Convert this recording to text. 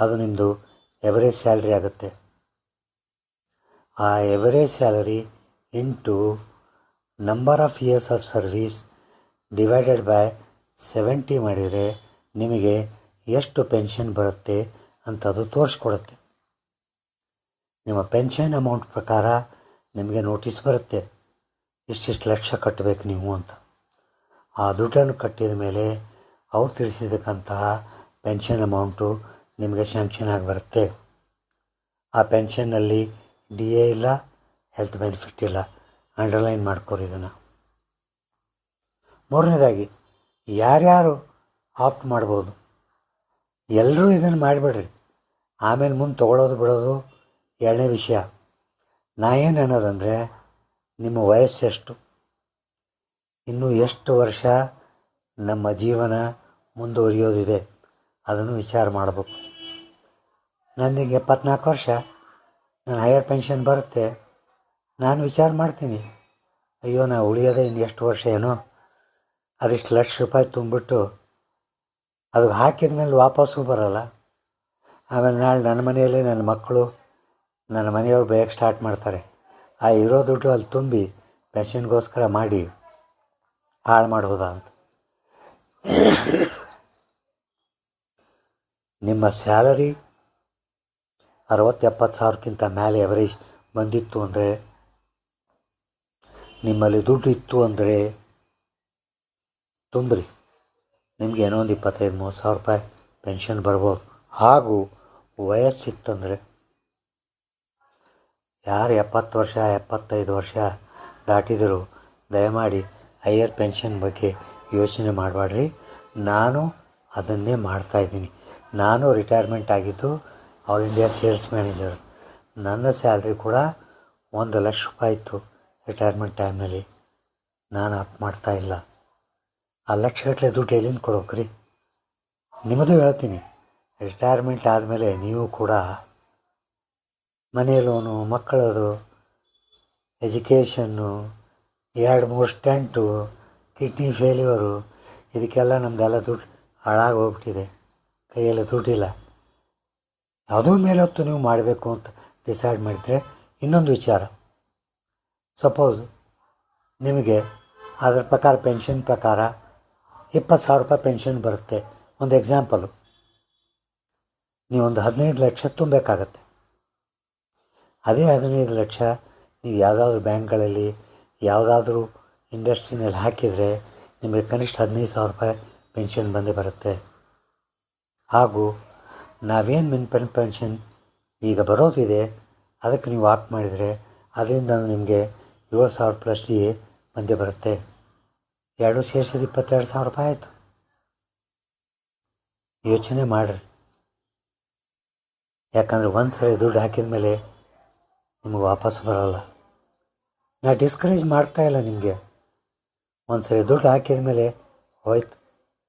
ಅದು ನಿಮ್ಮದು average salary ಆಗುತ್ತೆ. ಆ average salary into number of years of service divided by 70 ಮಾಡಿದರೆ ನಿಮಗೆ ಎಷ್ಟು ಪೆನ್ಷನ್ ಬರುತ್ತೆ ಅಂತ ಅದು ತೋರಿಸ್ಕೊಡುತ್ತೆ. ನಿಮ್ಮ ಪೆನ್ಷನ್ ಅಮೌಂಟ್ ಪ್ರಕಾರ ನಿಮಗೆ ನೋಟಿಸ್ ಬರುತ್ತೆ, ಇಷ್ಟಿಷ್ಟು ಲಕ್ಷ ಕಟ್ಟಬೇಕು ನೀವು ಅಂತ. ಆ ದುಡ್ಡನ್ನು ಕಟ್ಟಿದ ಮೇಲೆ ಅವ್ರು ತಿಳಿಸಿದ್ದಕ್ಕಂತಹ ಪೆನ್ಷನ್ ಅಮೌಂಟು ನಿಮಗೆ ಸ್ಯಾಂಕ್ಷನ್ ಆಗಿ ಬರುತ್ತೆ. ಆ ಪೆನ್ಷನ್ನಲ್ಲಿ DA ಇಲ್ಲ, ಹೆಲ್ತ್ ಬೆನಿಫಿಟ್ ಇಲ್ಲ. ಅಂಡರ್ಲೈನ್ ಮಾಡ್ಕೊರಿ ಇದನ್ನು. ಮೂರನೇದಾಗಿ ಯಾರ್ಯಾರು ಆಪ್ಟ್ ಮಾಡ್ಬೋದು, ಎಲ್ಲರೂ ಇದನ್ನು ಮಾಡಿಬಿಡ್ರಿ. ಆಮೇಲೆ ಮುಂದೆ ತೊಗೊಳೋದು ಬಿಡೋದು ಎರಡನೇ ವಿಷಯ. ನಾ ಏನು ಅನ್ನೋದಂದರೆ, ನಿಮ್ಮ ವಯಸ್ಸೆಷ್ಟು, ಇನ್ನೂ ಎಷ್ಟು ವರ್ಷ ನಮ್ಮ ಜೀವನ ಮುಂದುವರಿಯೋದಿದೆ ಅದನ್ನು ವಿಚಾರ ಮಾಡಬೇಕು. ನನಗೆ 74 ವರ್ಷ, ನನ್ನ ಹೈಯರ್ ಪೆನ್ಷನ್ ಬರುತ್ತೆ. ನಾನು ವಿಚಾರ ಮಾಡ್ತೀನಿ, ಅಯ್ಯೋ ನಾ ಉಳಿಯೋದೇ ಇನ್ನು ಎಷ್ಟು ವರ್ಷ ಏನೋ, ಅದಿಷ್ಟು ಲಕ್ಷ ರೂಪಾಯಿ ತುಂಬಿಬಿಟ್ಟು ಅದು ಹಾಕಿದ ಮೇಲೆ ವಾಪಸ್ಸು ಬರೋಲ್ಲ. ಆಮೇಲೆ ನಾಳೆ ನನ್ನ ಮನೆಯಲ್ಲಿ ನನ್ನ ಮಕ್ಕಳು, ನನ್ನ ಮನೆಯವ್ರು ಬೇಯಕ್ಕೆ ಸ್ಟಾರ್ಟ್ ಮಾಡ್ತಾರೆ. ಆ ಇರೋ ದುಡ್ಡು ಅಲ್ಲಿ ತುಂಬಿ ಪೆನ್ಷನ್ಗೋಸ್ಕರ ಮಾಡಿ ಹಾಳು ಮಾಡೋದ ಅಂತ. ನಿಮ್ಮ ಸ್ಯಾಲರಿ 60-70 ಸಾವಿರಕ್ಕಿಂತ ಮೇಲೆ ಎವರೇಜ್ ಬಂದಿತ್ತು ಅಂದರೆ, ನಿಮ್ಮಲ್ಲಿ ದುಡ್ಡು ಇತ್ತು ಅಂದರೆ ತುಂಬ್ರಿ. ನಿಮಗೆ ಏನೋ ಒಂದು 25-30 ಸಾವಿರ ರೂಪಾಯಿ ಪೆನ್ಷನ್ ಬರ್ಬೋದು. ಹಾಗೂ ವಯಸ್ಸಿತ್ತಂದರೆ, ಯಾರು 70 ವರ್ಷ 75 ವರ್ಷ ದಾಟಿದರೂ ದಯಮಾಡಿ ಹೈಯರ್ ಪೆನ್ಷನ್ ಬಗ್ಗೆ ಯೋಚನೆ ಮಾಡಬೇಡ್ರಿ. ನಾನು ಅದನ್ನೇ ಮಾಡ್ತಾಯಿದ್ದೀನಿ. ನಾನು ರಿಟೈರ್ಮೆಂಟ್ ಆಗಿದ್ದು ಆಲ್ ಇಂಡಿಯಾ ಸೇಲ್ಸ್ ಮ್ಯಾನೇಜರ್. ನನ್ನ ಸ್ಯಾಲ್ರಿ ಕೂಡ 1 ಲಕ್ಷ ರೂಪಾಯಿ ಇತ್ತು ರಿಟೈರ್ಮೆಂಟ್ ಟೈಮ್ನಲ್ಲಿ. ನಾನು ಅಪ್ ಮಾಡ್ತಾಯಿಲ್ಲ. ಆ ಲಕ್ಷಗಟ್ಟಲೆ ದುಡ್ಡು ಎಲ್ಲಿಂದ ಕೊಡ್ಬೇಕ್ರಿ? ನಿಮ್ಮದು ಹೇಳ್ತೀನಿ, ರಿಟೈರ್ಮೆಂಟ್ ಆದಮೇಲೆ ನೀವು ಕೂಡ ಮನೆ ಲೋನು, ಮಕ್ಕಳದು ಎಜುಕೇಷನ್ನು, 2-3 ಸ್ಟಂಟು, ಕಿಡ್ನಿ ಫೇಲ್ಯೂರು, ಇದಕ್ಕೆಲ್ಲ ನಮ್ಮದೆಲ್ಲ ದುಡ್ಡು ಹಾಳಾಗಿ ಹೋಗ್ಬಿಟ್ಟಿದೆ. ಕೈಯಲ್ಲಿ ದುಡ್ಡಿಲ್ಲ. ಯಾವುದೋ ಮೇಲೊತ್ತು ನೀವು ಮಾಡಬೇಕು ಅಂತ ಡಿಸೈಡ್ ಮಾಡಿದರೆ ಇನ್ನೊಂದು ವಿಚಾರ. ಸಪೋಸ್ ನಿಮಗೆ ಅದರ ಪ್ರಕಾರ ಪೆನ್ಷನ್ ಪ್ರಕಾರ 20,000 ರೂಪಾಯಿ ಪೆನ್ಷನ್ ಬರುತ್ತೆ. ಒಂದು ಎಕ್ಸಾಂಪಲು, ನೀವೊಂದು 15 ಲಕ್ಷ ತುಂಬಬೇಕಾಗತ್ತೆ. ಅದೇ 15 ಲಕ್ಷ ನೀವು ಯಾವುದಾದ್ರೂ ಬ್ಯಾಂಕ್ಗಳಲ್ಲಿ ಯಾವುದಾದ್ರೂ ಇಂಡಸ್ಟ್ರಿನಲ್ಲಿ ಹಾಕಿದರೆ ನಿಮಗೆ ಕನಿಷ್ಠ 15,000 ರೂಪಾಯಿ ಪೆನ್ಷನ್ ಬಂದೇ ಬರುತ್ತೆ. ಹಾಗೂ ನಾವೇನು ಮಿನಿಮಮ್ ಪೆನ್ಷನ್ ಈಗ ಬರೋದಿದೆ ಅದಕ್ಕೆ ನೀವು ಆಪ್ಟ್ ಮಾಡಿದರೆ ಅದರಿಂದ ನಿಮಗೆ 7,000 ಪ್ಲಸ್ DA ಬಂದೇ ಬರುತ್ತೆ. 2 ಸೇರಿಸಿದ್ರೆ 22,000 ರೂಪಾಯಿ ಆಯಿತು. ಯೋಚನೆ ಮಾಡಿರಿ. ಯಾಕಂದರೆ ಒಂದು ಸರಿ ದುಡ್ಡು ಹಾಕಿದ ಮೇಲೆ ನಿಮಗೆ ವಾಪಸ್ ಬರೋಲ್ಲ. ನಾ ಡಿಸ್ಕರೇಜ್ ಮಾಡ್ತಾಯಿಲ್ಲ ನಿಮಗೆ. ಒಂದು ಸರಿ ದುಡ್ಡು ಹಾಕಿದ ಮೇಲೆ ಹೋಯ್ತು,